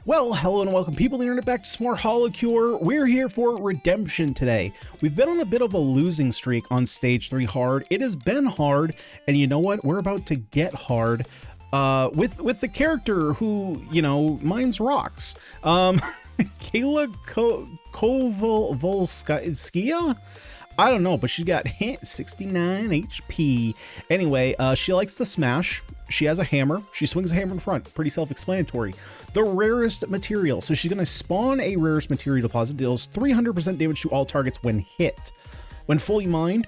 Well, hello and welcome people on the internet back to some more Holocure. We're here for redemption today. We've been on a bit of a losing streak on stage 3 hard. It has been hard, and you know what? We're about to get hard with the character who, you know, mines rocks. KAELA Kovalvolskaya? I don't know, but she got 69 HP. Anyway, she likes to smash. She has a hammer. She swings a hammer in front. Pretty self-explanatory. The rarest material. So she's going to spawn a rarest material deposit. Deals 300% damage to all targets when hit. When fully mined,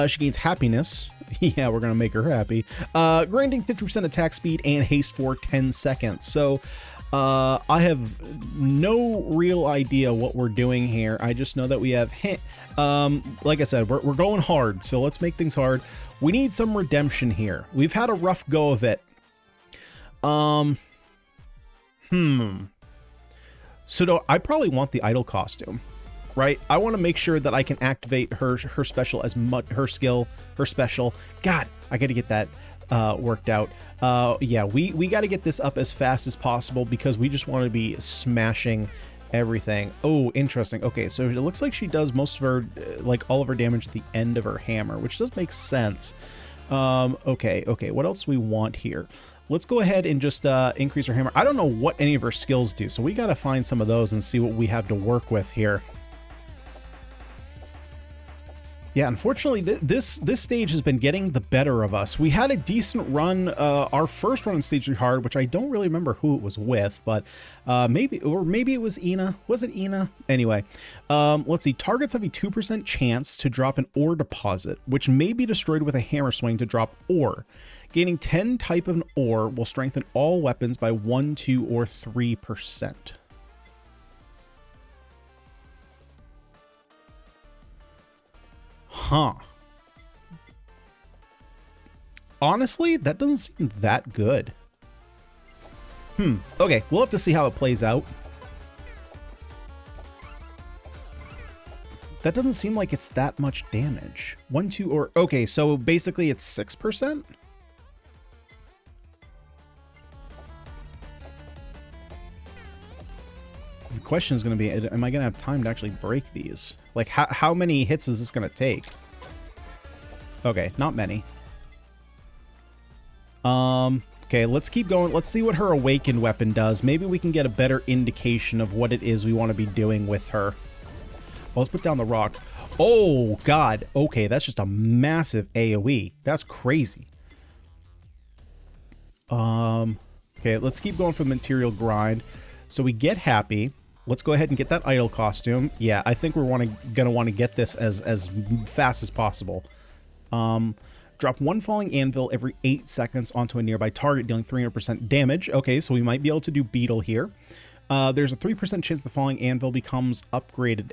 she gains happiness. Yeah, we're going to make her happy. Granting 50% attack speed and haste for 10 seconds. So I have no real idea what we're doing here. I just know that we have like I said, we're going hard, so let's make things hard. We need some redemption here. We've had a rough go of it. So I probably want the idol costume, right? I want to make sure that I can activate her special as much, her special. God, I got to get that worked out. Yeah, we got to get this up as fast as possible because we just want to be smashing everything. Oh, interesting. Okay, so it looks like she does most of her, like all of her damage at the end of her hammer, which does make sense. Okay, what else do we want here? Let's go ahead and just increase her hammer. I don't know what any of her skills do, so we got to find some of those and see what we have to work with here. Yeah, unfortunately, this stage has been getting the better of us. We had a decent run, our first run on stage 3 hard, which I don't really remember who it was with, but maybe it was Ina. Was it Ina? Anyway, let's see. Targets have a 2% chance to drop an ore deposit, which may be destroyed with a hammer swing to drop ore. Gaining 10 type of an ore will strengthen all weapons by 1, 2, or 3%. Huh. Honestly, that doesn't seem that good. Okay, we'll have to see how it plays out. That doesn't seem like it's that much damage. 1, 2, or... Okay, so basically it's 6%? The question is going to be, am I going to have time to actually break these? Like, how many hits is this going to take? Okay, not many. Okay, let's keep going. Let's see what her awakened weapon does. Maybe we can get a better indication of what it is we want to be doing with her. Well, let's put down the rock. Oh, God. Okay, that's just a massive AoE. That's crazy. Okay, let's keep going for the material grind. So we get happy. Let's go ahead and get that idol costume. Yeah, I think we're gonna want to get this as fast as possible. Drop 1 falling anvil every 8 seconds onto a nearby target, dealing 300% damage. Okay, so we might be able to do beetle here. There's a 3% chance the falling anvil becomes upgrade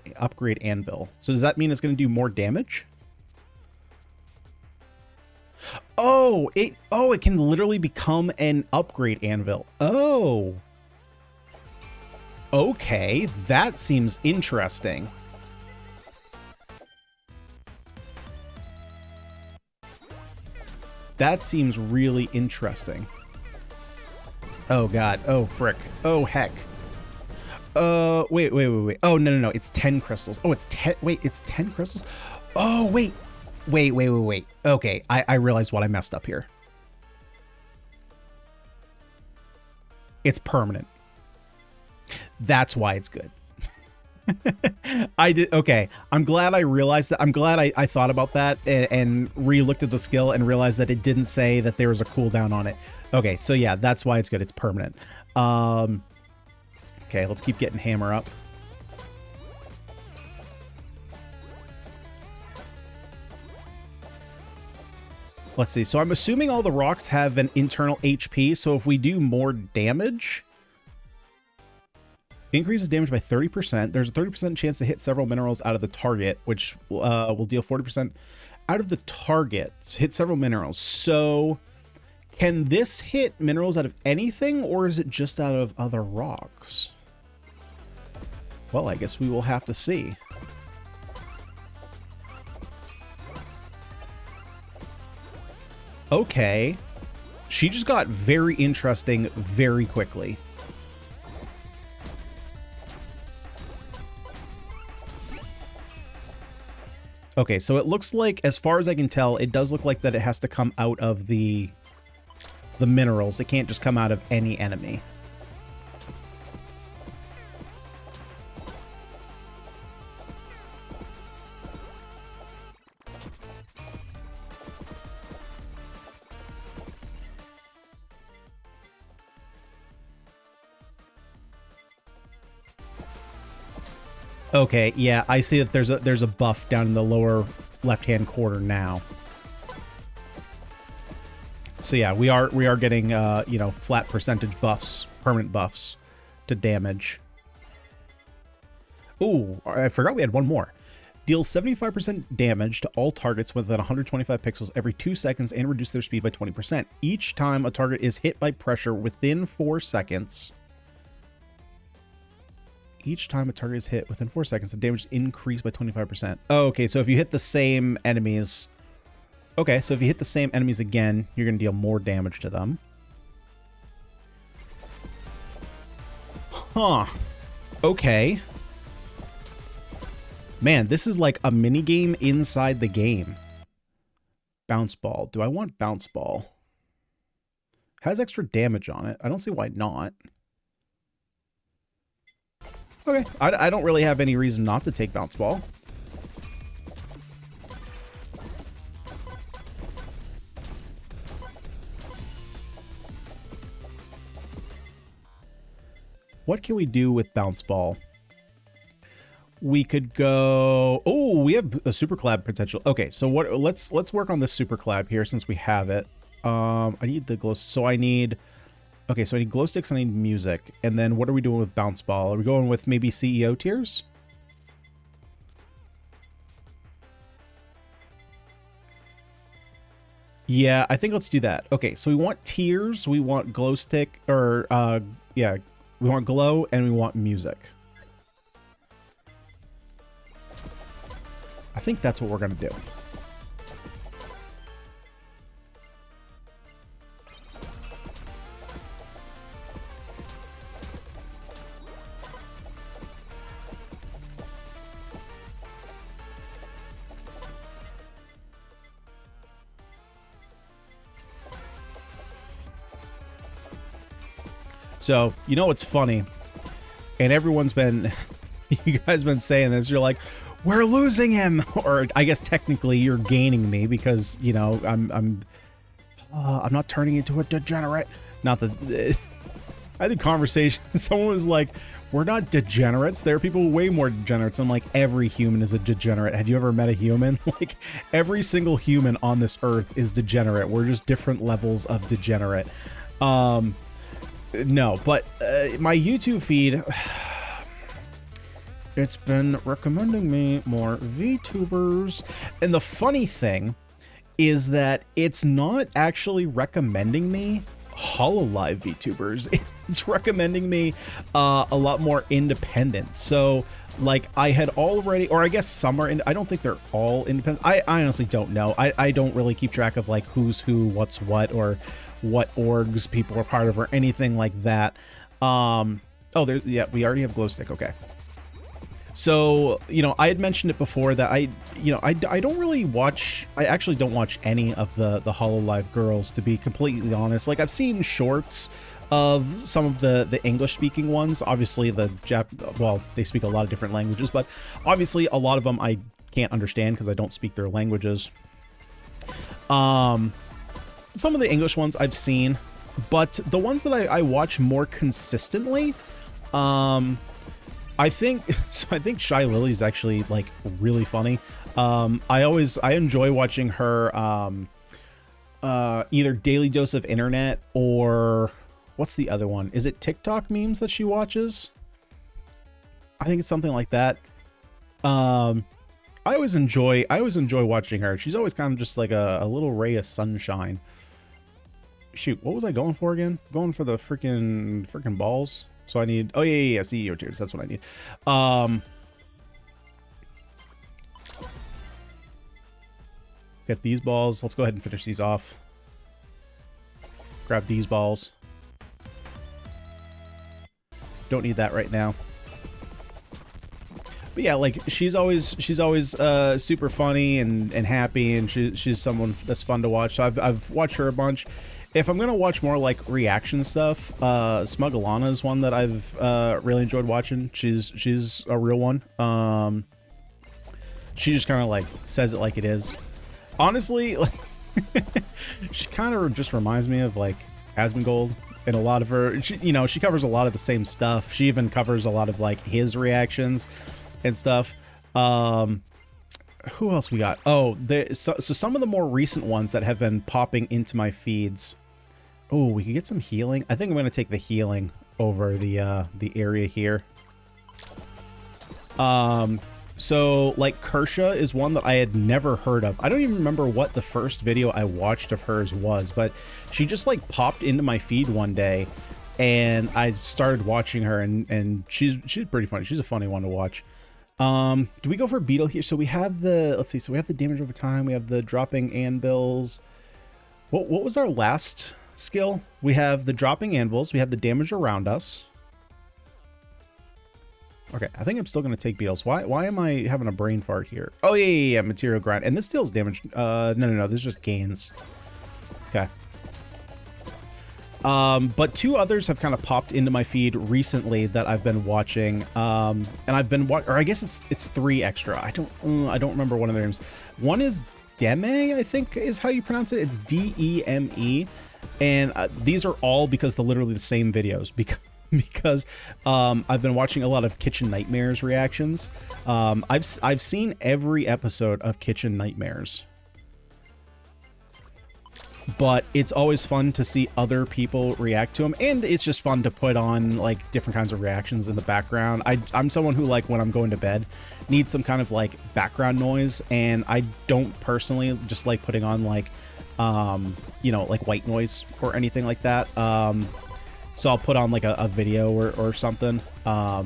anvil. So does that mean it's going to do more damage? Oh, it can literally become an upgrade anvil. Oh. Okay, that seems interesting. That seems really interesting. Oh, God. Oh, frick. Oh, heck. Wait. Oh, no. It's 10 crystals. Oh, it's 10. Wait, it's 10 crystals? Oh, wait. Wait. Okay, I realized what I messed up here. It's permanent. That's why it's good. Okay, I'm glad I realized that. I'm glad I thought about that and re-looked at the skill and realized that it didn't say that there was a cooldown on it. Okay, so yeah, that's why it's good. It's permanent. Okay, let's keep getting hammer up. Let's see. So I'm assuming all the rocks have an internal HP, so if we do more damage... Increases damage by 30%. There's a 30% chance to hit several minerals out of the target, which will deal 40% out of the target. Hit several minerals. So can this hit minerals out of anything, or is it just out of other rocks? Well, I guess we will have to see. Okay. She just got very interesting very quickly. Okay, so it looks like, as far as I can tell, it does look like that it has to come out of the minerals. It can't just come out of any enemy. Okay, yeah, I see that there's a buff down in the lower left-hand corner now. So yeah, we are getting you know, flat percentage buffs, permanent buffs to damage. Ooh, I forgot we had one more. Deals 75% damage to all targets within 125 pixels every 2 seconds and reduce their speed by 20%. Each time a target is hit by pressure within 4 seconds. Each time a target is hit within 4 seconds, the damage is increased by 25%. Oh, okay, so if you hit the same enemies... Okay, so if you hit the same enemies again, you're going to deal more damage to them. Huh. Okay. Man, this is like a mini game inside the game. Bounce ball. Do I want bounce ball? Has extra damage on it. I don't see why not. Okay, I don't really have any reason not to take bounce ball. What can we do with bounce ball? We could go... Oh, we have a super collab potential. Okay, so what? Let's work on this super collab here since we have it. I need the glow. So I need... Okay, so I need glow sticks, I need music. And then what are we doing with bounce ball? Are we going with maybe CEO tiers? Yeah, I think let's do that. Okay, so we want tiers, we want glow stick, or, yeah, we want glow, and we want music. I think that's what we're going to do. So, you know what's funny? And everyone's been, you guys been saying this, you're like, we're losing him! Or I guess technically you're gaining me because, you know, I'm not turning into a degenerate. Not that, I had a conversation, someone was like, we're not degenerates, there are people way more degenerates. I'm like, every human is a degenerate. Have you ever met a human? Like, every single human on this earth is degenerate. We're just different levels of degenerate. No, but my YouTube feed, it's been recommending me more VTubers. And the funny thing is that it's not actually recommending me Hololive VTubers. It's recommending me a lot more independent. So, like, I had already, or I guess some are, I don't think they're all independent. I honestly don't know. I don't really keep track of, like, who's who, what's what, or what orgs people are part of or anything like that. Oh, there, yeah, we already have glow stick. Okay. So, you know, I had mentioned it before that I don't really watch, I actually don't watch any of the Hololive girls, to be completely honest. Like, I've seen shorts of some of the English speaking ones. Obviously well, they speak a lot of different languages, but obviously a lot of them I can't understand because I don't speak their languages. Some of the English ones I've seen, but the ones that I watch more consistently, I think Shy Lily is actually, like, really funny. I enjoy watching her, either Daily Dose of Internet or what's the other one? Is it TikTok memes that she watches? I think it's something like that. I always enjoy watching her. She's always kind of just like a little ray of sunshine. Shoot, what was I going for again? Going for the freaking balls. So I need, oh yeah, CEO tiers. That's what I need. Get these balls. Let's go ahead and finish these off. Grab these balls. Don't need that right now. But yeah, like she's always super funny and happy, and she's someone that's fun to watch. So I've watched her a bunch. If I'm gonna watch more like reaction stuff, Smugalana is one that I've really enjoyed watching. She's a real one. She just kind of like says it like it is. Honestly, like she kind of just reminds me of like Asmongold in a lot of her. She covers a lot of the same stuff. She even covers a lot of like his reactions and stuff. Who else we got? Oh, so some of the more recent ones that have been popping into my feeds. Oh, we can get some healing. I think I'm gonna take the healing over the area here. So like Kersha is one that I had never heard of. I don't even remember what the first video I watched of hers was, but she just like popped into my feed one day and I started watching her, and she's pretty funny. She's a funny one to watch. Do we go for Beetle here? So we have let's see, so we have the damage over time, we have the dropping anvils. What was our last skill? We have the dropping anvils, we have the damage around us. Okay, I think I'm still going to take beetles. Why am I having a brain fart here? Oh, yeah, material grind. And this deals damage. No, this just gains. Okay. But two others have kind of popped into my feed recently that I've been watching. And I've been or I guess it's three extra. I don't remember one of their names. One is Deme, I think is how you pronounce it. It's Deme. And these are all because they're literally the same videos. Because I've been watching a lot of Kitchen Nightmares reactions. I've seen every episode of Kitchen Nightmares, but it's always fun to see other people react to them, and it's just fun to put on like different kinds of reactions in the background. I'm someone who, like, when I'm going to bed, needs some kind of like background noise, and I don't personally just like putting on like like white noise or anything like that. So I'll put on like a video or something. A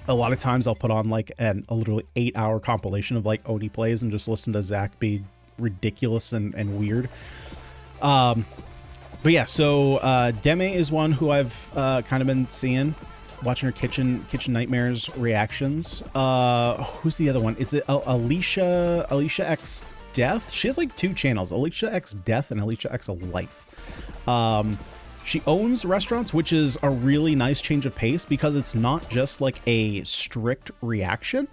lot of times I'll put on like a literally 8-hour compilation of like Oni plays and just listen to Zach be ridiculous and weird. But yeah, so Deme is one who I've kind of been seeing, watching her Kitchen Nightmares reactions. Who's the other one? Is it Alicia X Death? She has like two channels, Alicia X Death and Alicia X Life. She owns restaurants, which is a really nice change of pace because it's not just like a strict reaction.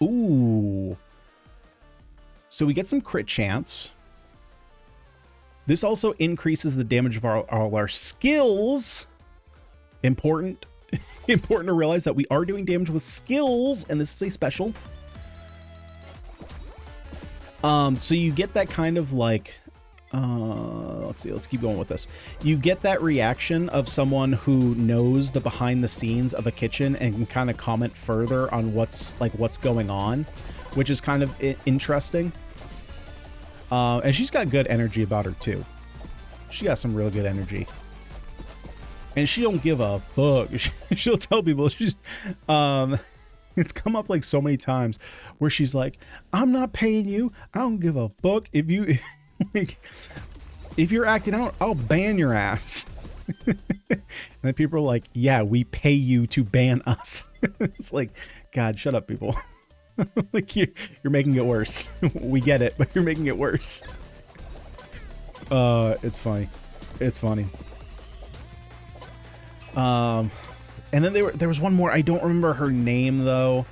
Ooh. So we get some crit chance. This also increases the damage of all our skills. Important to realize that we are doing damage with skills, and this is a special. So you get that kind of like... let's see, let's keep going with this. You get that reaction of someone who knows the behind the scenes of a kitchen and can kind of comment further on what's going on, which is kind of interesting. And she's got good energy about her too. She got some real good energy, and she don't give a fuck. She'll tell people she's it's come up like so many times where she's like, I'm not paying you, I don't give a fuck if you like, if you're acting out, I'll ban your ass. And then people are like, yeah, we pay you to ban us. It's like, God, shut up, people. Like, you're making it worse. We get it, but you're making it worse. It's funny. It's funny. And then there was one more. I don't remember her name though.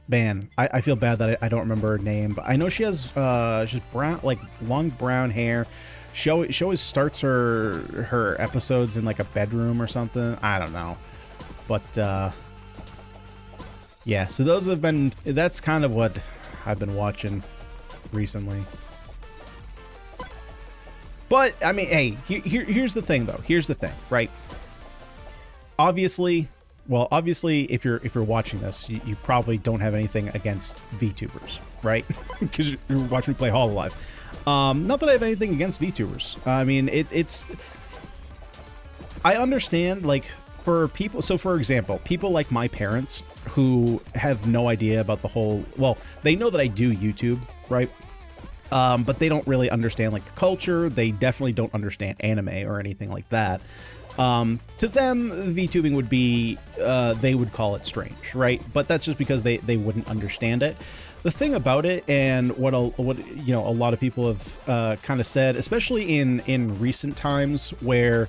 Man, I feel bad that I don't remember her name, but I know she has she's brown, like long brown hair. She always starts her episodes in like a bedroom or something. I don't know, but yeah. So those have been. That's kind of what I've been watching recently. But I mean, hey, here's the thing though. Here's the thing, right? Obviously, if you're watching this, you probably don't have anything against VTubers, right? Because you're watching me play Hololive. Not that I have anything against VTubers. I mean, it's. I understand, like, for people. So, for example, people like my parents who have no idea about the whole. Well, they know that I do YouTube, right? But they don't really understand like the culture. They definitely don't understand anime or anything like that. To them, VTubing would be, they would call it strange, right? But that's just because they wouldn't understand it. The thing about it, and what you know, a lot of people have kind of said, especially in recent times, where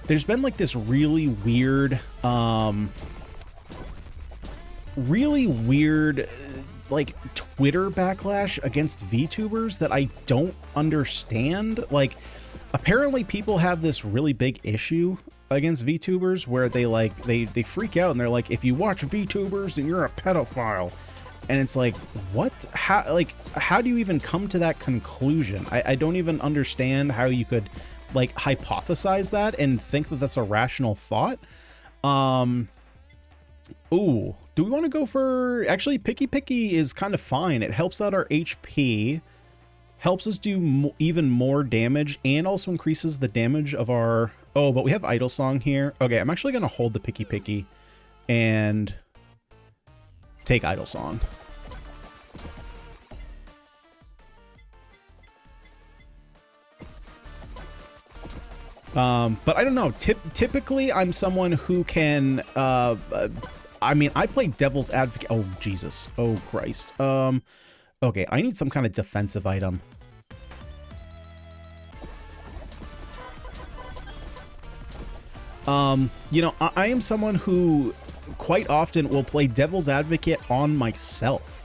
there's been like this really weird like Twitter backlash against VTubers that I don't understand. Like, apparently people have this really big issue against VTubers where they freak out and they're like, if you watch VTubers then you're a pedophile. And it's like, what? How do you even come to that conclusion? I don't even understand how you could like hypothesize that and think that that's a rational thought. Ooh, do we want to go for, actually Picky is kind of fine. It helps out our HP, helps us do even more damage, and also increases the damage of our, oh, but we have Idle Song here. Okay, I'm actually going to hold the Picky and take Idle Song. But I don't know. Typically, I'm someone who can. I mean, I play Devil's Advocate. Oh Jesus! Oh Christ! Okay, I need some kind of defensive item. You know, I am someone who quite often will play Devil's Advocate on myself.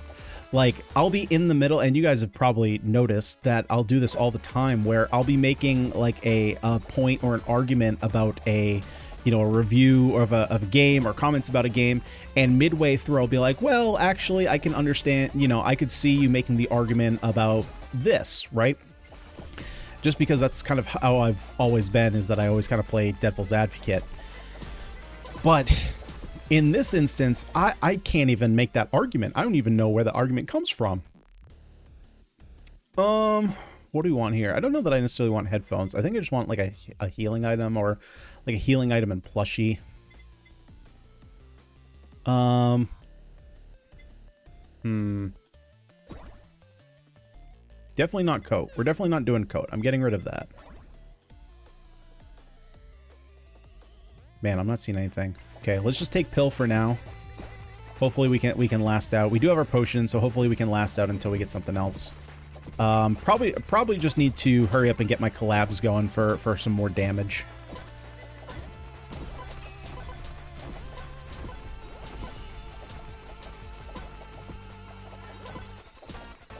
Like, I'll be in the middle, and you guys have probably noticed that I'll do this all the time, where I'll be making like a point or an argument about a, you know, a review of a game or comments about a game, and midway through I'll be like, well, actually, I can understand, you know, I could see you making the argument about this, right? Just because that's kind of how I've always been, is that I always kind of play Devil's Advocate. But in this instance, I can't even make that argument. I don't even know where the argument comes from. What do we want here? I don't know that I necessarily want headphones. I think I just want like a healing item, or like a healing item and plushie. Definitely not coat. We're definitely not doing coat. I'm getting rid of that. Man, I'm not seeing anything. Okay, let's just take pill for now. Hopefully we can last out. We do have our potion, so hopefully we can last out until we get something else. Probably just need to hurry up and get my collabs going for some more damage.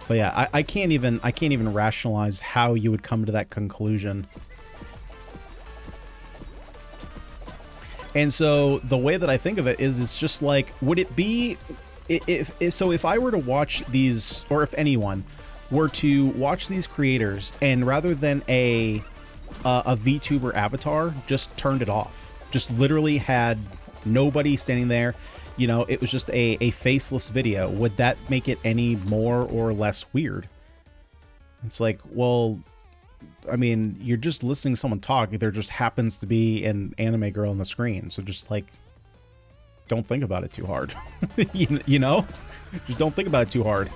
But yeah, I can't even rationalize how you would come to that conclusion. And so the way that I think of it is, it's just like, would it be, if I were to watch these, or if anyone were to watch these creators, and rather than a VTuber avatar, just turned it off, just literally had nobody standing there, you know, it was just a faceless video, would that make it any more or less weird? It's like, well, I mean, you're just listening to someone talk. There just happens to be an anime girl on the screen. So just like, don't think about it too hard. you know, just don't think about it too hard.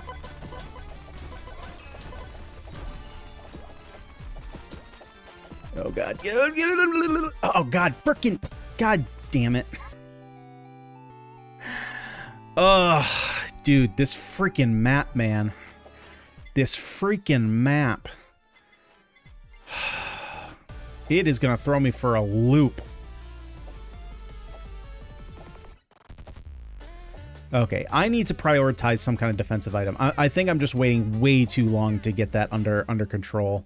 Oh God. Oh God, freaking God damn it. Ugh, dude, this freaking map, man. This freaking map. It is going to throw me for a loop. Okay, I need to prioritize some kind of defensive item. I think I'm just waiting way too long to get that under control.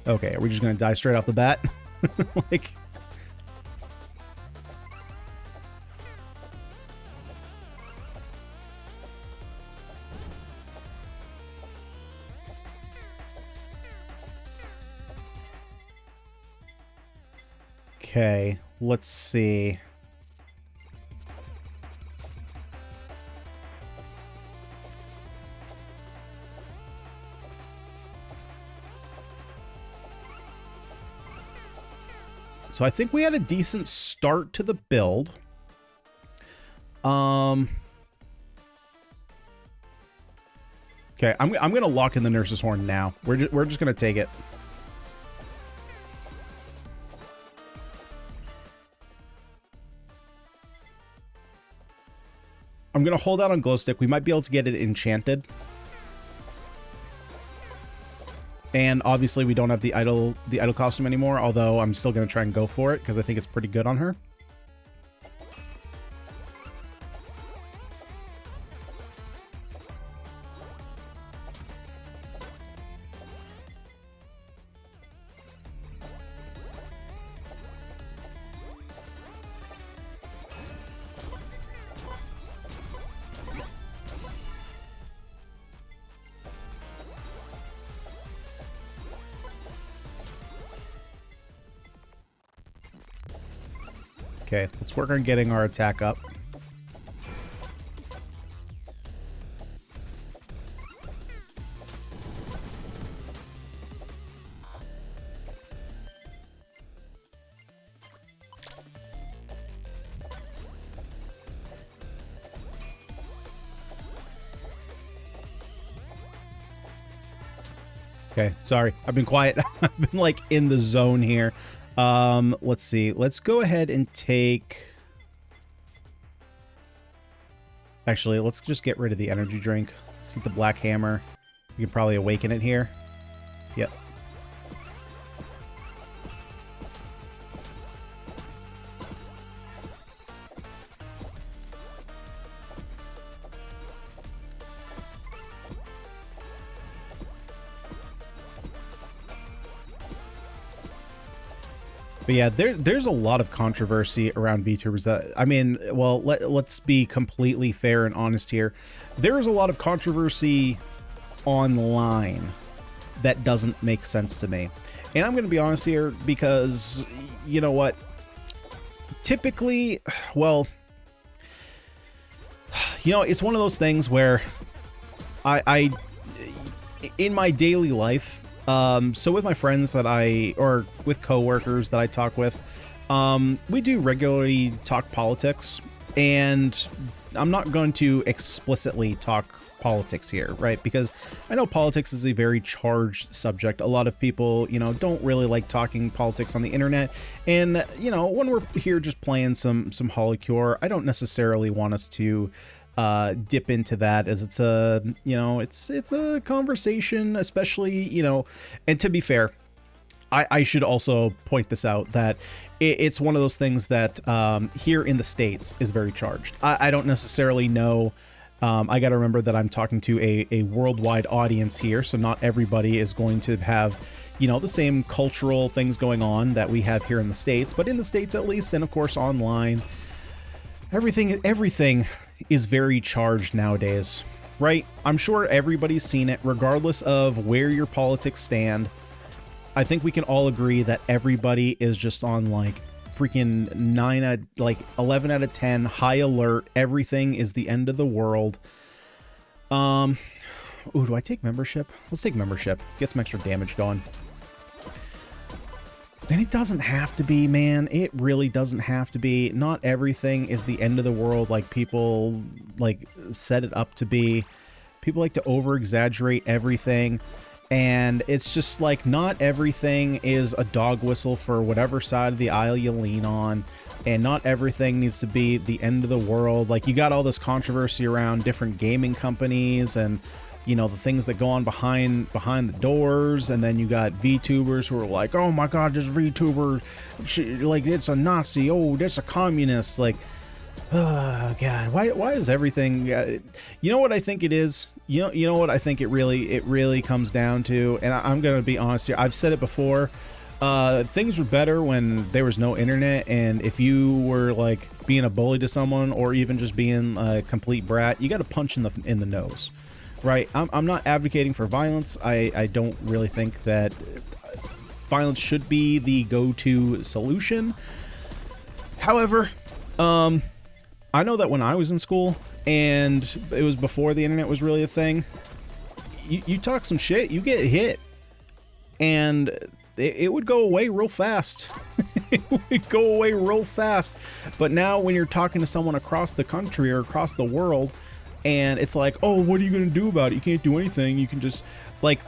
Okay, are we just going to die straight off the bat? Like... Okay, let's see. So I think we had a decent start to the build. Okay, I'm gonna lock in the Nurse's Horn now. We're just gonna take it. I'm going to hold out on glow stick. We might be able to get it enchanted. And obviously we don't have the idol costume anymore, although I'm still going to try and go for it because I think it's pretty good on her. Okay, let's work on getting our attack up. Okay, sorry. I've been quiet. I've been like in the zone here. Let's see. Let's go ahead and take... Actually, let's just get rid of the energy drink. See the black hammer. We can probably awaken it here. Yep. But yeah, there's a lot of controversy around VTubers that, I mean, well, let's be completely fair and honest here. There is a lot of controversy online that doesn't make sense to me. And I'm going to be honest here because, you know what? Typically, well, you know, it's one of those things where I in my daily life, so with my friends that or with coworkers that I talk with, we do regularly talk politics, and I'm not going to explicitly talk politics here, right? Because I know politics is a very charged subject. A lot of people, you know, don't really like talking politics on the internet. And, you know, when we're here just playing some Holocure, I don't necessarily want us to dip into that, as it's a, you know, it's a conversation, especially, you know, and to be fair, I should also point this out that it's one of those things that here in the States is very charged. I don't necessarily know. I got to remember that I'm talking to a worldwide audience here, so not everybody is going to have, you know, the same cultural things going on that we have here in the States, but in the States at least, and of course online, everything is very charged nowadays, right? I'm sure everybody's seen it, regardless of where your politics stand. I think we can all agree that everybody is just on like freaking 11 out of 10 high alert. Everything is the end of the world. Ooh, do I take membership? Let's take membership. Get some extra damage going. And it doesn't have to be, man. It really doesn't have to be. Not everything is the end of the world like people like set it up to be. People like to over exaggerate everything. And it's just like, not everything is a dog whistle for whatever side of the aisle you lean on. And not everything needs to be the end of the world. Like, you got all this controversy around different gaming companies and, you know, the things that go on behind the doors. And then you got VTubers who are like, oh my God, this VTuber, like, it's a Nazi. Oh, that's a communist. Like, oh God, why is everything, you know what I think it is? You know what I think it really comes down to, and I'm going to be honest here. I've said it before. Things were better when there was no internet, and if you were like being a bully to someone or even just being a complete brat, you got a punch in the nose, right? I'm not advocating for violence. I don't really think that violence should be the go-to solution. However, I know that when I was in school, and it was before the internet was really a thing, you talk some shit, you get hit, and it would go away real fast. It would go away real fast. But now when you're talking to someone across the country or across the world, and it's like, oh, what are you going to do about it? You can't do anything. You can just, like,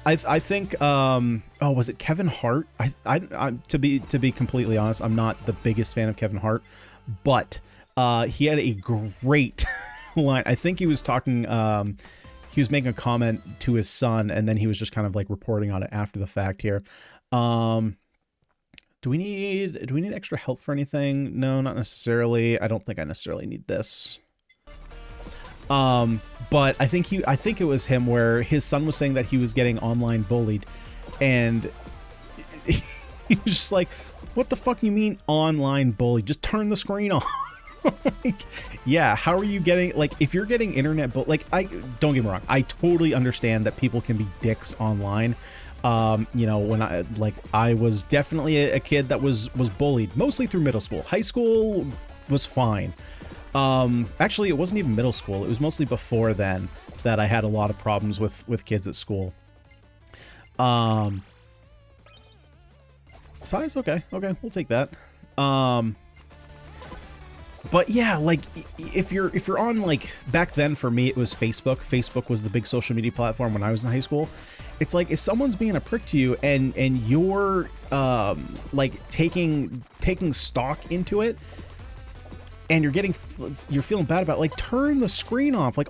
I think, oh, was it Kevin Hart? To be completely honest, I'm not the biggest fan of Kevin Hart, but he had a great line. I think he was talking, he was making a comment to his son, and then he was just kind of like reporting on it after the fact here. Do we need extra help for anything? No, not necessarily. I don't think I necessarily need this. But I think it was him where his son was saying that he was getting online bullied, and he was just like, what the fuck you mean online bullied? Just turn the screen off. Like, yeah, how are you getting, like, if you're getting internet like, don't get me wrong, I totally understand that people can be dicks online. You know, when I was definitely a kid that was bullied, mostly through middle school. High school was fine. Actually, it wasn't even middle school. It was mostly before then that I had a lot of problems with kids at school. Size? Okay, we'll take that. But yeah, like, if you're on, like, back then for me, it was Facebook. Facebook was the big social media platform when I was in high school. It's like, if someone's being a prick to you and you're, like, taking stock into it, and you're feeling bad about it, like, turn the screen off. Like,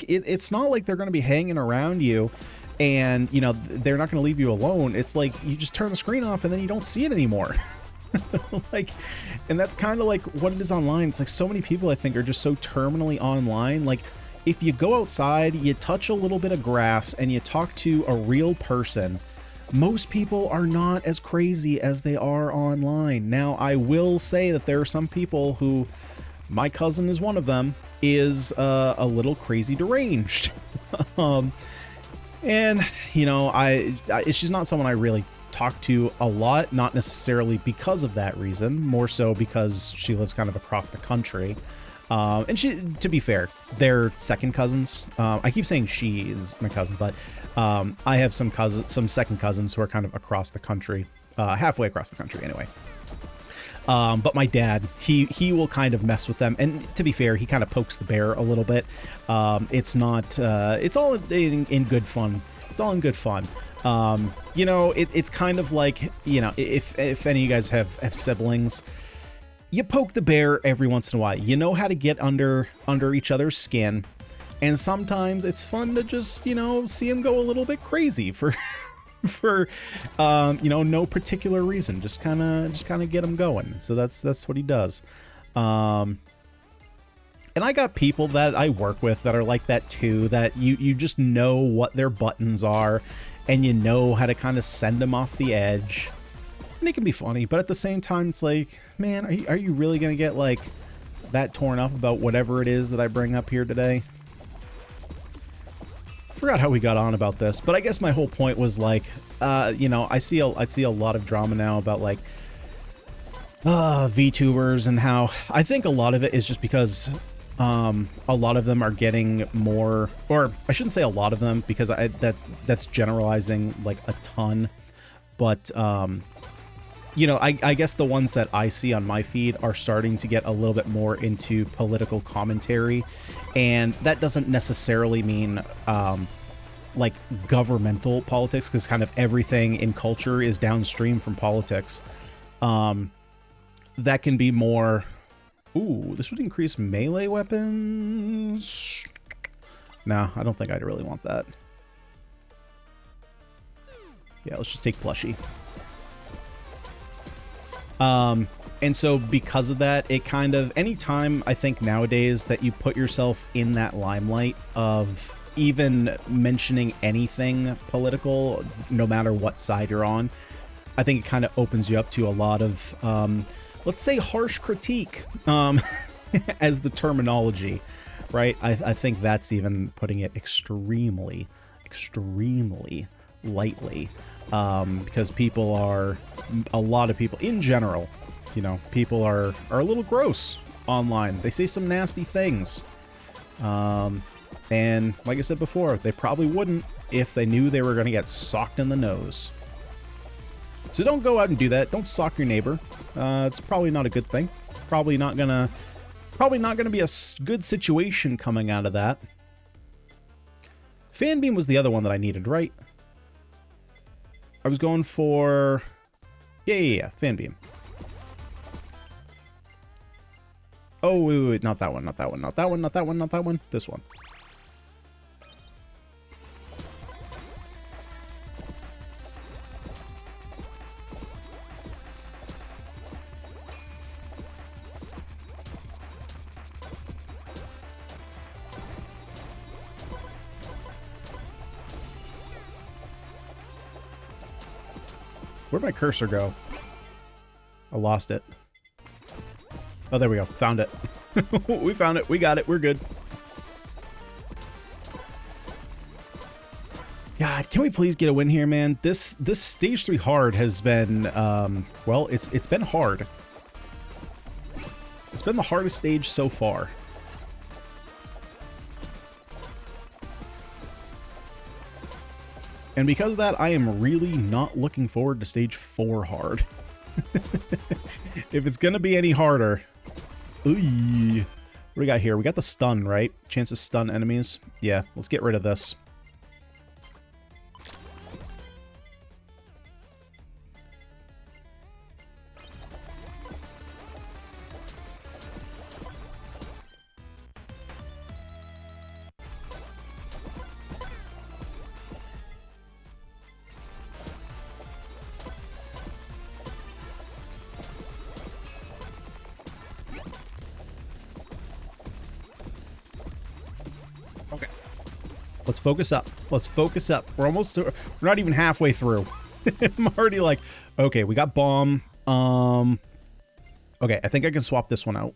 it's not like they're going to be hanging around you and, you know, they're not going to leave you alone. It's like, you just turn the screen off and then you don't see it anymore. Like, and that's kind of like what it is online. It's like, so many people, I think, are just so terminally online. Like, if you go outside, you touch a little bit of grass and you talk to a real person, most people are not as crazy as they are online. Now, I will say that there are some people who, my cousin is one of them, is a little crazy deranged. And, you know, she's not someone I really talk to a lot, not necessarily because of that reason, more so because she lives kind of across the country. And she, to be fair, they're second cousins. I keep saying she is my cousin, but I have some second cousins who are kind of across the country, halfway across the country anyway. But my dad, he will kind of mess with them, and to be fair, he kind of pokes the bear a little bit. It's not, it's all in good fun. It's all in good fun. You know, it's kind of like, you know, if any of you guys have siblings, you poke the bear every once in a while. You know how to get under each other's skin, and sometimes it's fun to just, you know, see him go a little bit crazy for you know, no particular reason, just kind of get him going. So that's what he does. And I got people that I work with that are like that too, that you just know what their buttons are, and you know how to kind of send them off the edge. And it can be funny, but at the same time, it's like, man, are you really gonna get like that torn up about whatever it is that I bring up here today? Forgot how we got on about this, but I guess my whole point was like, you know, I see a lot of drama now about like VTubers, and how I think a lot of it is just because a lot of them are getting more, or I shouldn't say a lot of them, because that's generalizing like a ton, but you know, I guess the ones that I see on my feed are starting to get a little bit more into political commentary, and that doesn't necessarily mean like governmental politics, because kind of everything in culture is downstream from politics. That can be more, ooh, this would increase melee weapons. No, I don't think I'd really want that. Yeah, let's just take plushie. And so because of that, it kind of, anytime I think nowadays that you put yourself in that limelight of even mentioning anything political, no matter what side you're on, I think it kind of opens you up to a lot of, let's say, harsh critique, as the terminology, right? I think that's even putting it extremely, extremely lightly. Because people are, a lot of people in general, you know, people are a little gross online. They say some nasty things. And like I said before, they probably wouldn't if they knew they were going to get socked in the nose. So don't go out and do that. Don't sock your neighbor. It's probably not a good thing. Probably not gonna be a good situation coming out of that. Fan beam was the other one that I needed, right? I was going for... Yeah, fan beam. Oh, wait, not that one, not that one, not that one, not that one, not that one. This one. Where'd my cursor go? I lost it. Oh, there we go. Found it. We found it. We got it. We're good. God, can we please get a win here, man? This stage 3 hard has been, well, it's been hard. It's been the hardest stage so far. And because of that, I am really not looking forward to stage 4 hard. If it's gonna be any harder. Ooh. What do we got here? We got the stun, right? Chance to stun enemies. Yeah, let's get rid of this. Okay. Let's focus up. Let's focus up. We're almost, we're not even halfway through. I'm already like, okay, we got bomb. Okay, I think I can swap this one out.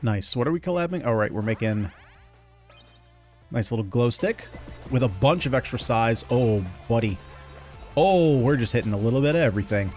Nice. What are we collabing? Oh, right. We're making nice little glow stick with a bunch of extra size. Oh, buddy. Oh, we're just hitting a little bit of everything.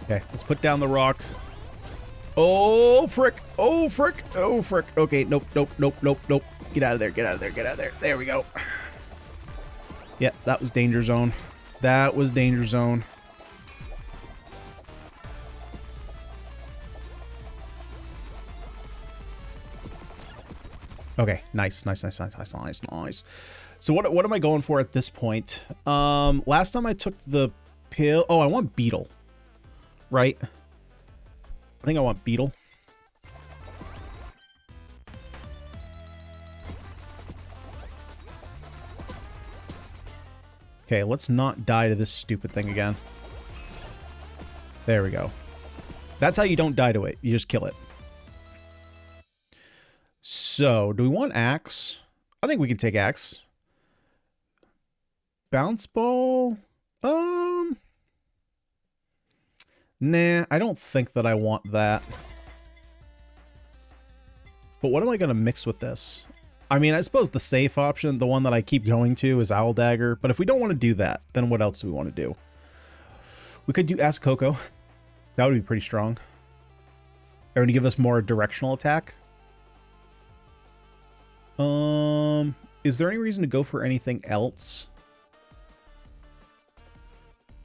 Okay, let's put down the rock. Oh, frick. Oh, frick. Oh, frick. Okay, nope, nope, nope, nope, nope. Get out of there, get out of there, get out of there. There we go. Yeah, that was danger zone. That was danger zone. Okay, nice, nice, nice, nice, nice, nice, nice. So what am I going for at this point? Last time I took the pill. Oh, I want beetle. Right? I think I want beetle. Okay, let's not die to this stupid thing again. There we go. That's how you don't die to it. You just kill it. So, do we want axe? I think we can take axe. Bounce ball? Nah, I don't think that I want that. But what am I going to mix with this? I mean, I suppose the safe option, the one that I keep going to, is Owl Dagger. But if we don't want to do that, then what else do we want to do? We could do Ask Coco. That would be pretty strong. Or to give us more directional attack. Is there any reason to go for anything else?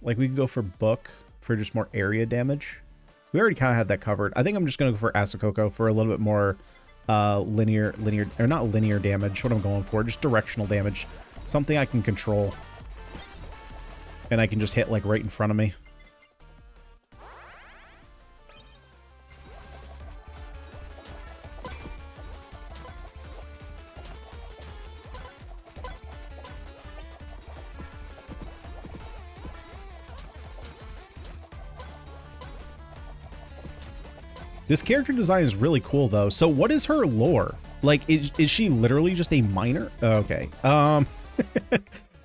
Like, we could go for Book for just more area damage. We already kind of had that covered. I think I'm just going to go for Asakoko for a little bit more linear, or not linear damage. What I'm going for, just directional damage. Something I can control. And I can just hit, like, right in front of me. This character design is really cool though. So what is her lore? Like, is she literally just a miner? Okay.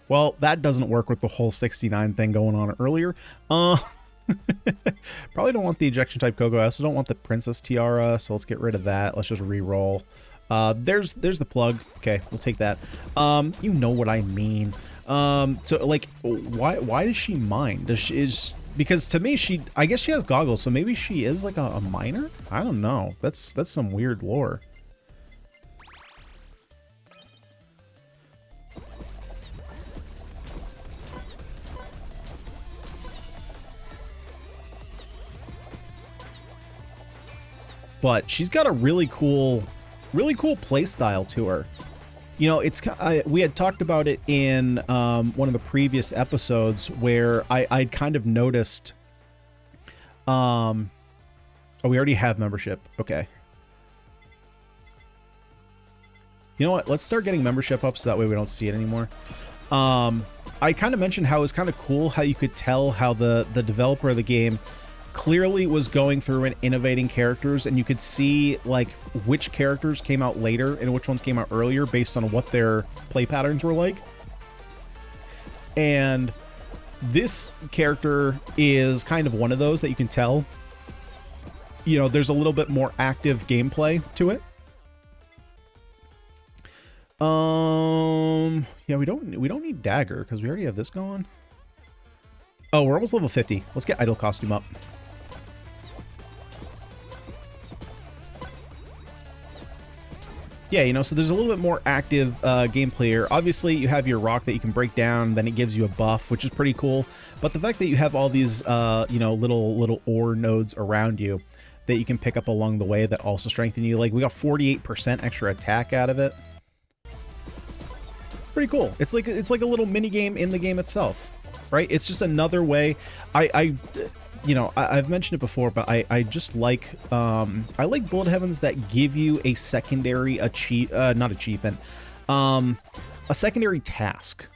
Well, that doesn't work with the whole 69 thing going on earlier. Probably don't want the ejection type Coco. I also don't want the princess tiara, so let's get rid of that. Let's just re-roll. There's the plug. Okay, we'll take that. You know what I mean. So like, why does she mine? Because to me, I guess she has goggles, so maybe she is like a miner? I don't know. That's some weird lore. But she's got a really cool play style to her. You know, we had talked about it in one of the previous episodes where I'd kind of noticed. Oh, we already have membership. Okay. You know what? Let's start getting membership up so that way we don't see it anymore. I kind of mentioned how it was kind of cool how you could tell how the developer of the game clearly was going through and innovating characters, and you could see like which characters came out later and which ones came out earlier based on what their play patterns were like. And this character is kind of one of those that you can tell, you know, there's a little bit more active gameplay to it. Yeah, we don't need dagger because we already have this going. Oh, we're almost level 50. Let's get idol costume up. Yeah, you know, so there's a little bit more active gameplay here. Obviously, you have your rock that you can break down, then it gives you a buff, which is pretty cool. But the fact that you have all these, you know, little ore nodes around you that you can pick up along the way that also strengthen you. Like, we got 48% extra attack out of it. Pretty cool. It's like a little mini game in the game itself, right? It's just another way. You know, I've mentioned it before, but I just like, I like bullet heavens that give you a secondary not achievement, a secondary task,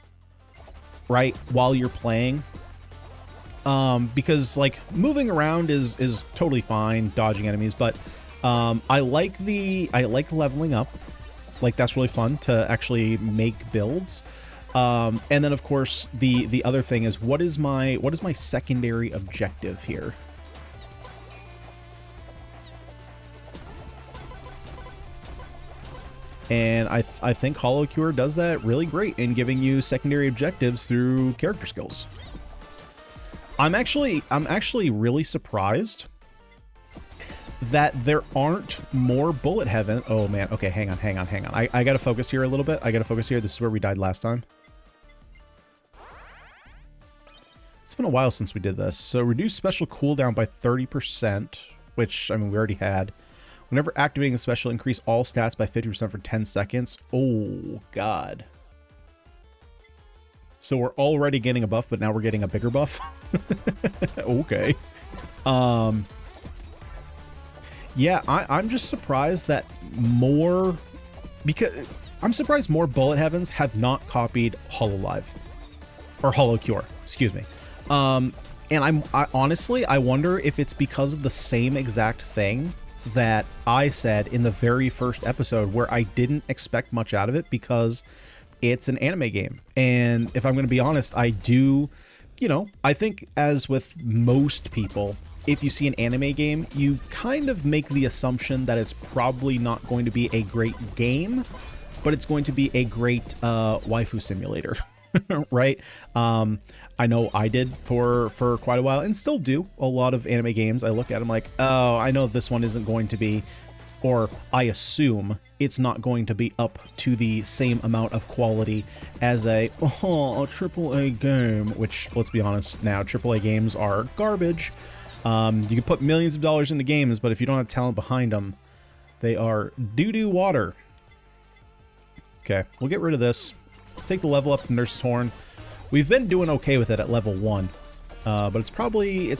right, while you're playing. Because like moving around is totally fine, dodging enemies, but I like leveling up. Like, that's really fun to actually make builds. And then of course the other thing is, what is my secondary objective here? And I think Holocure does that really great in giving you secondary objectives through character skills. I'm actually really surprised that there aren't more bullet heaven. Oh man, okay, hang on. I gotta focus here a little bit. This is where we died last time. It's been a while since we did this. So reduce special cooldown by 30%, which, I mean, we already had. Whenever activating a special, increase all stats by 50% for 10 seconds. Oh, God. So we're already getting a buff, but now we're getting a bigger buff. Okay. Yeah, I'm just surprised that more... Because I'm surprised more bullet heavens have not copied Hololive. Or Holocure, excuse me. And I honestly wonder if it's because of the same exact thing that I said in the very first episode, where I didn't expect much out of it because it's an anime game. And if I'm going to be honest, I do, you know, I think as with most people, if you see an anime game, you kind of make the assumption that it's probably not going to be a great game, but it's going to be a great waifu simulator. Right? I know I did for quite a while, and still do a lot of anime games. I look at them like, oh, I know this one isn't going to be, or I assume it's not going to be up to the same amount of quality as a AAA game, which, let's be honest, now AAA games are garbage. You can put millions of dollars into games, but if you don't have talent behind them, they are doo-doo water. Okay, we'll get rid of this. Let's take the level up to Nurse's Horn. We've been doing okay with it at level 1, but it's probably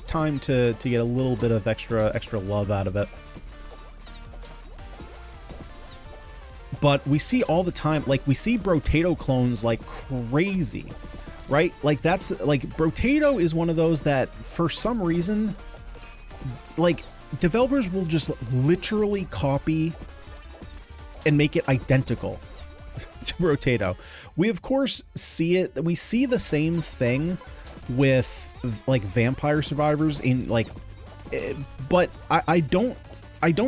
time to get a little bit of extra love out of it. But we see all the time, like, we see Brotato clones like crazy, right? Like, that's like, Brotato is one of those that for some reason, like, developers will just literally copy and make it identical to Brotato. We of course see it. We see the same thing with like Vampire Survivors in like, but I don't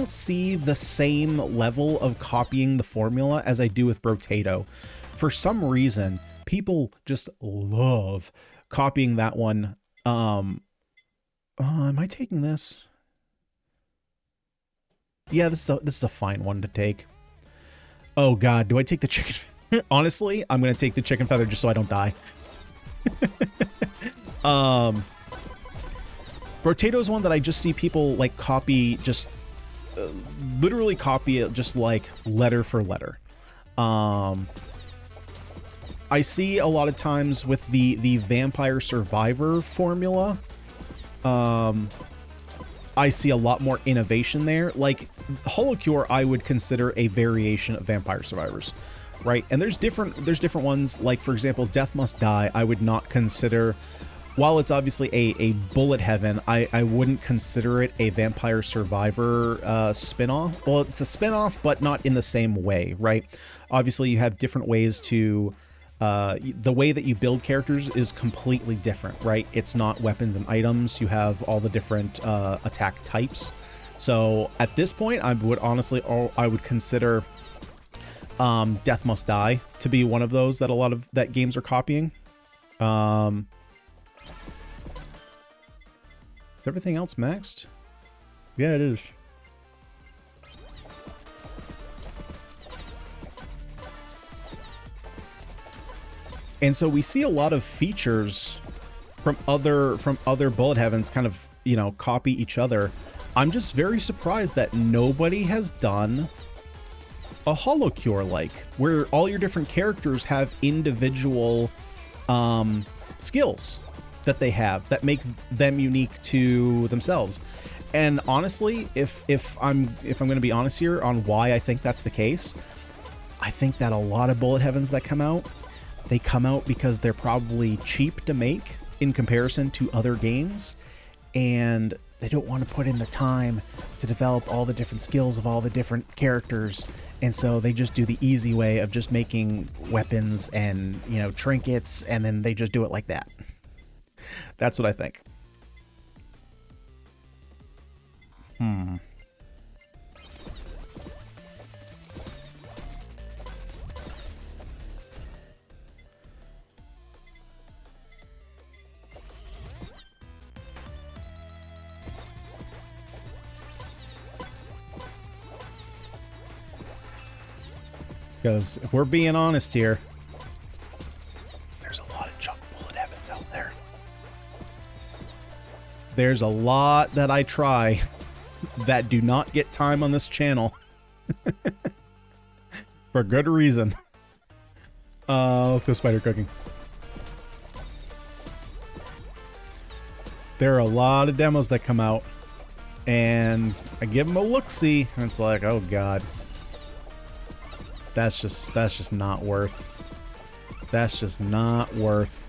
see the same level of copying the formula as I do with Brotato. For some reason, people just love copying that one. Am I taking this? Yeah, this is a fine one to take. Oh God, do I take the chicken? Honestly, I'm gonna take the chicken feather just so I don't die. Brotato's one that I just see people like copy, just literally copy it, just like letter for letter. I see a lot of times with the Vampire Survivor formula. I see a lot more innovation there. Like Holocure, I would consider a variation of Vampire Survivors, right? And there's different ones. Like for example, Death Must Die, I would not consider. While it's obviously a bulletheaven, I wouldn't consider it a Vampire Survivor spin-off. Well, it's a spin-off, but not in the same way, right? Obviously, you have different ways to... the way that you build characters is completely different, right? It's not weapons and items. You have all the different attack types. So at this point, I would honestly... I would consider Death Must Die to be one of those that a lot of games are copying. Is everything else maxed? Yeah, it is. And so we see a lot of features from other bulletheavens kind of, you know, copy each other. I'm just very surprised that nobody has done a Holocure like, where all your different characters have individual skills that they have that make them unique to themselves. And honestly, if I'm going to be honest here on why I think that's the case, I think that a lot of bulletheavens that come out, they come out because they're probably cheap to make in comparison to other games, and they don't want to put in the time to develop all the different skills of all the different characters, and so they just do the easy way of just making weapons and, you know, trinkets, and then they just do it like that. That's what I think. Because if we're being honest here, there's a lot of junk bulletheavens out there. There's a lot that I try that do not get time on this channel. For good reason. Let's go spider cooking. There are a lot of demos that come out, and I give them a look-see, and it's like, oh god. That's just not worth. That's just not worth.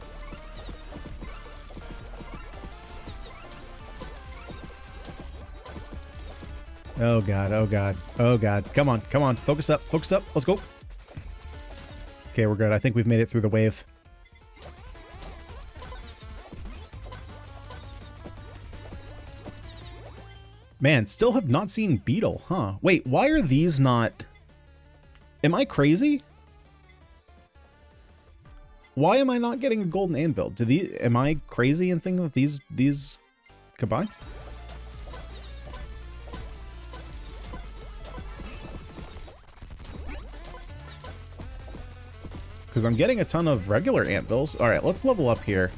Oh god, oh god, oh god. Come on, come on. Focus up, let's go. Okay, we're good. I think we've made it through the wave. Man, still have not seen Beetle, huh? Wait, why are these not... Am I crazy? Why am I not getting a golden anvil? Am I crazy in thinking that these combine? Because I'm getting a ton of regular anvils. All right, let's level up here.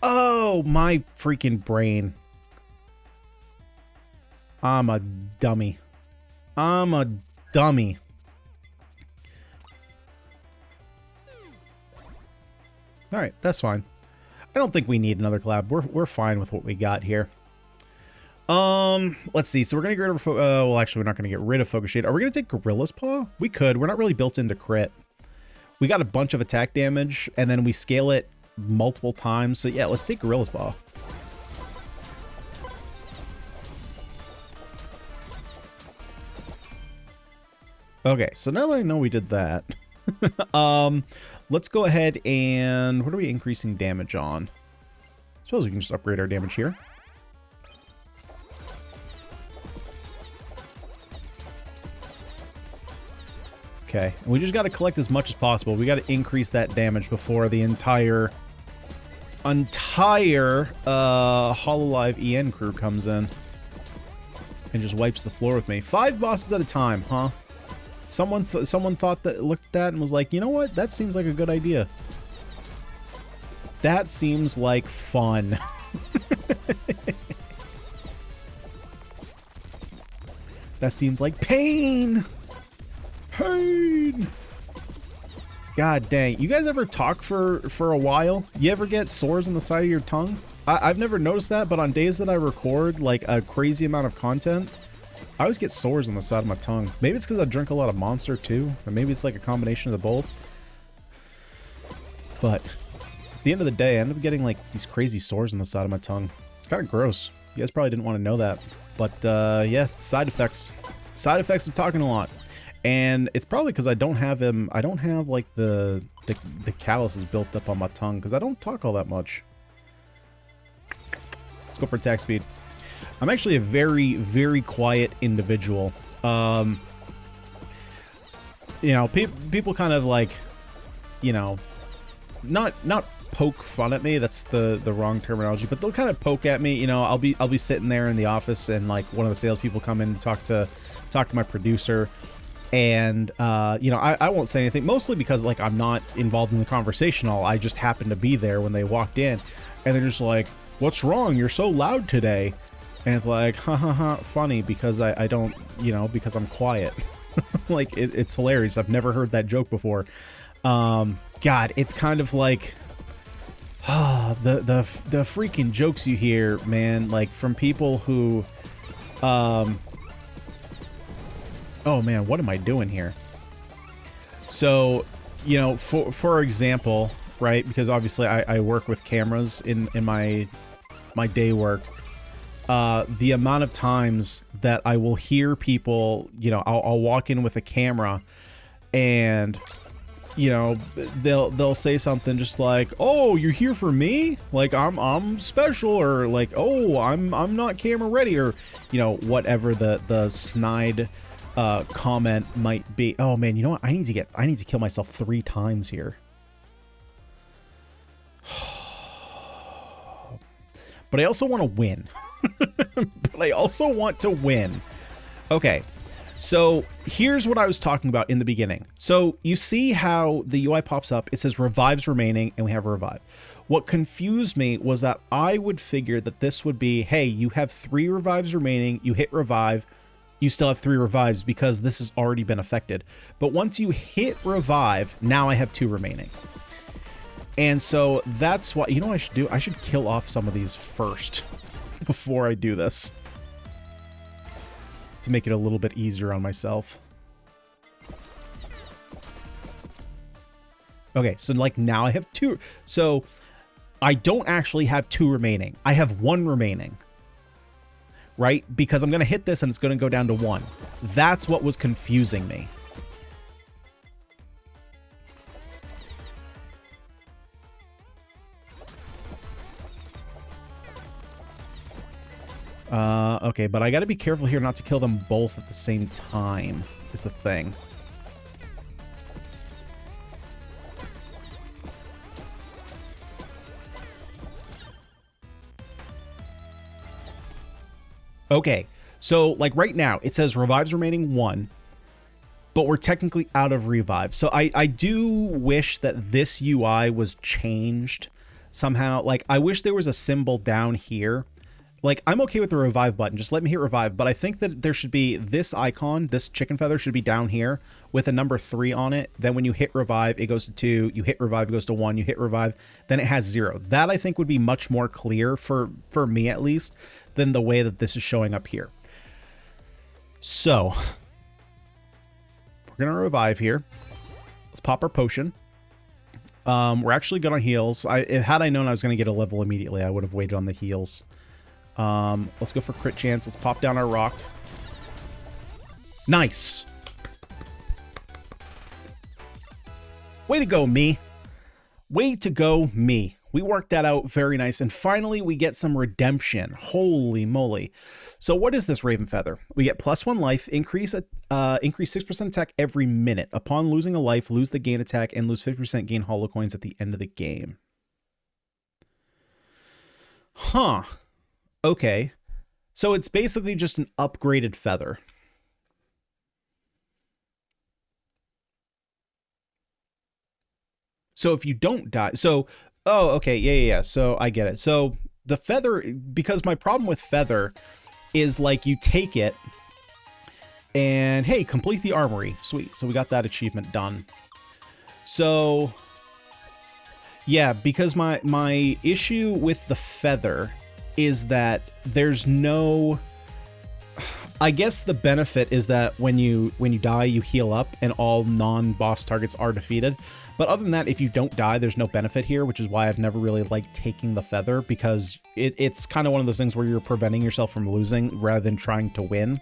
Oh, my freaking brain. I'm a dummy. I'm a dummy. All right, that's fine. I don't think we need another collab. We're fine with what we got here. Let's see. So we're gonna get rid of well, actually, we're not gonna get rid of Focus Shade. Are we gonna take Gorilla's Paw? We could. We're not really built into crit. We got a bunch of attack damage, and then we scale it multiple times. So yeah, let's take Gorilla's Paw. Okay, so now that I know we did that, let's go ahead and what are we increasing damage on? I suppose we can just upgrade our damage here. Okay, and we just got to collect as much as possible. We got to increase that damage before the entire Hololive EN crew comes in and just wipes the floor with me. 5 bosses at a time, huh? Someone thought that, looked at that and was like, you know what? That seems like a good idea. That seems like fun. That seems like pain. Pain. God dang. You guys ever talk for a while? You ever get sores on the side of your tongue? I've never noticed that, but on days that I record like a crazy amount of content, I always get sores on the side of my tongue. Maybe it's because I drink a lot of Monster too, or maybe it's like a combination of the both. But at the end of the day, I end up getting like these crazy sores on the side of my tongue. It's kind of gross. You guys probably didn't want to know that. But yeah, side effects. Side effects of talking a lot. And it's probably because I don't have him. I don't have like the calluses built up on my tongue because I don't talk all that much. Let's go for attack speed. I'm actually a very, very quiet individual. You know, people kind of like, you know, not poke fun at me. That's the wrong terminology, but they'll kind of poke at me. You know, I'll be sitting there in the office and like one of the salespeople come in to talk to my producer. And, you know, I won't say anything, mostly because, like, I'm not involved in the conversation. I just happened to be there when they walked in. And they're just like, what's wrong? You're so loud today. And it's like, ha ha ha, funny, because I don't, you know, because I'm quiet. Like, it's hilarious. I've never heard that joke before. God, it's kind of like, the freaking jokes you hear, man, like, from people who, oh man, what am I doing here? So, you know, for example, right, because obviously I work with cameras in my day work, the amount of times that I will hear people, you know, I'll walk in with a camera and, you know, they'll say something just like, oh, you're here for me? Like, I'm special, or like, oh, I'm not camera ready, or, you know, whatever the snide comment might be. Oh man, you know what? I need to kill myself 3 times here. But I also want to win. But I also want to win. Okay. So here's what I was talking about in the beginning. So you see how the UI pops up, it says revives remaining, and we have a revive. What confused me was that I would figure that this would be, hey, you have 3 revives remaining, you hit revive, you still have 3 revives because this has already been affected. But once you hit revive, now I have 2 remaining. And so that's what, you know what I should do? I should kill off some of these first before I do this, to make it a little bit easier on myself. Okay, so like now I have 2. So I don't actually have 2 remaining. I have 1 remaining. Right? Because I'm going to hit this and it's going to go down to 1. That's what was confusing me. Okay, but I got to be careful here not to kill them both at the same time, is the thing. Okay, so like right now it says revives remaining 1, but we're technically out of revive. So I do wish that this UI was changed somehow. Like, I wish there was a symbol down here Like, I'm okay with the revive button. Just let me hit revive. But I think that there should be this icon, this chicken feather should be down here with a number 3 on it. Then when you hit revive, it goes to 2. You hit revive, it goes to 1. You hit revive, then it has 0. That, I think, would be much more clear for me, at least, than the way that this is showing up here. So, we're going to revive here. Let's pop our potion. We're actually good on heals. Had I known I was going to get a level immediately, I would have waited on the heals. Let's go for crit chance. Let's pop down our rock. Nice. Way to go, me. Way to go, me. We worked that out very nice. And finally, we get some redemption. Holy moly. So what is this Raven Feather? We get +1 life, increase 6% attack every minute. Upon losing a life, lose the gain attack, and lose 50% gain holo coins at the end of the game. Huh. Okay. So it's basically just an upgraded feather. So if you don't die... So... Oh, okay. Yeah. So I get it. So the feather... Because my problem with feather is, like, you take it and, hey, complete the armory. Sweet. So we got that achievement done. So... Yeah, because my issue with the feather is that there's no... I guess the benefit is that when you die, you heal up and all non-boss targets are defeated. But other than that, if you don't die, there's no benefit here, which is why I've never really liked taking the feather, because it's kind of one of those things where you're preventing yourself from losing rather than trying to win.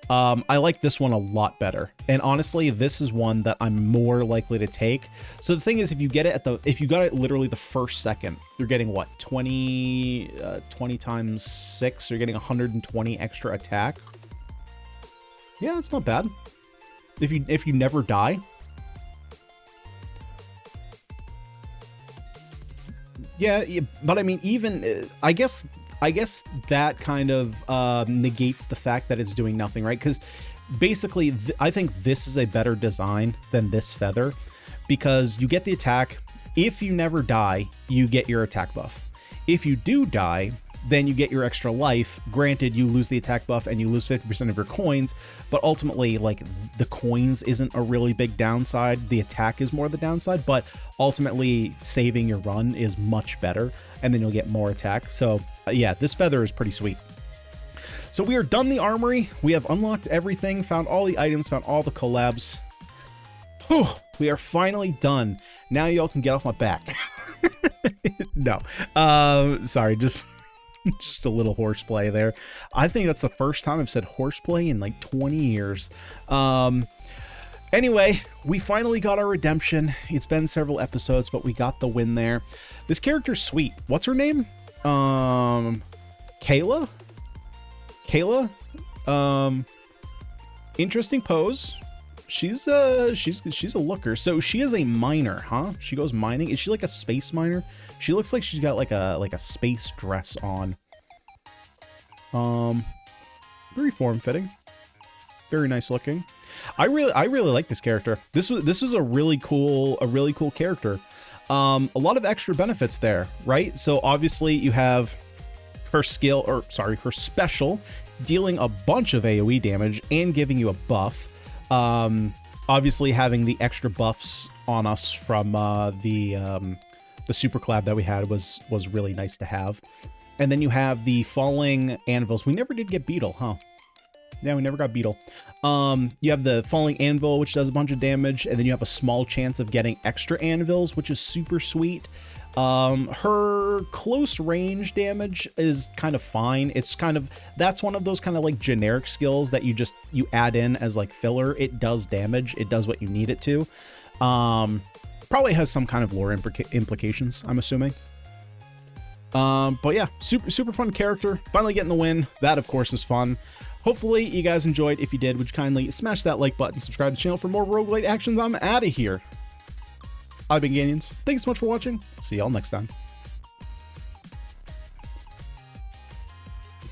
I like this one a lot better. And honestly, this is one that I'm more likely to take. So the thing is, if you get it if you got it literally the first second, you're getting what? 20 times 6, you're getting 120 extra attack. Yeah, that's not bad. If you never die. Yeah, but I mean, even I guess that kind of negates the fact that it's doing nothing, right? Because basically, I think this is a better design than this feather, because you get the attack. If you never die, you get your attack buff. If you do die, then you get your extra life. Granted, you lose the attack buff and you lose 50% of your coins, but ultimately, like, the coins isn't a really big downside. The attack is more the downside, but ultimately saving your run is much better, and then you'll get more attack. So yeah, this feather is pretty sweet. So we are done the armory. We have unlocked everything, found all the items, found all the collabs. Whew, we are finally done. Now y'all can get off my back. No, sorry, just a little horseplay there. I think that's the first time I've said horseplay in like 20 years. Anyway, we finally got our redemption. It's been several episodes, but we got the win there. This character's sweet. What's her name? KAELA? KAELA? Interesting pose. She's a looker. So she is a miner, huh? She goes mining. Is she like a space miner? She looks like she's got like a space dress on. Very form-fitting. Very nice looking. I really like this character. This is a really cool character. A lot of extra benefits there, right? So obviously you have her her special, dealing a bunch of AoE damage and giving you a buff. Obviously having the extra buffs on us from the super collab that we had was really nice to have. And then you have the falling anvils. We never did get beetle, huh? Yeah, we never got beetle. You have the falling anvil, which does a bunch of damage, and then you have a small chance of getting extra anvils, which is super sweet. Her close range damage is kind of fine. It's kind of, that's one of those kind of like generic skills that you add in as like filler. It does damage. It does what you need it to. Probably has some kind of lore implications, I'm assuming. But yeah, super fun character. Finally getting the win. That, of course, is fun. Hopefully you guys enjoyed. If you did, would you kindly smash that like button, subscribe to the channel for more roguelite actions. I'm out of here. I've been Ganyonz. Thanks so much for watching. See y'all next time.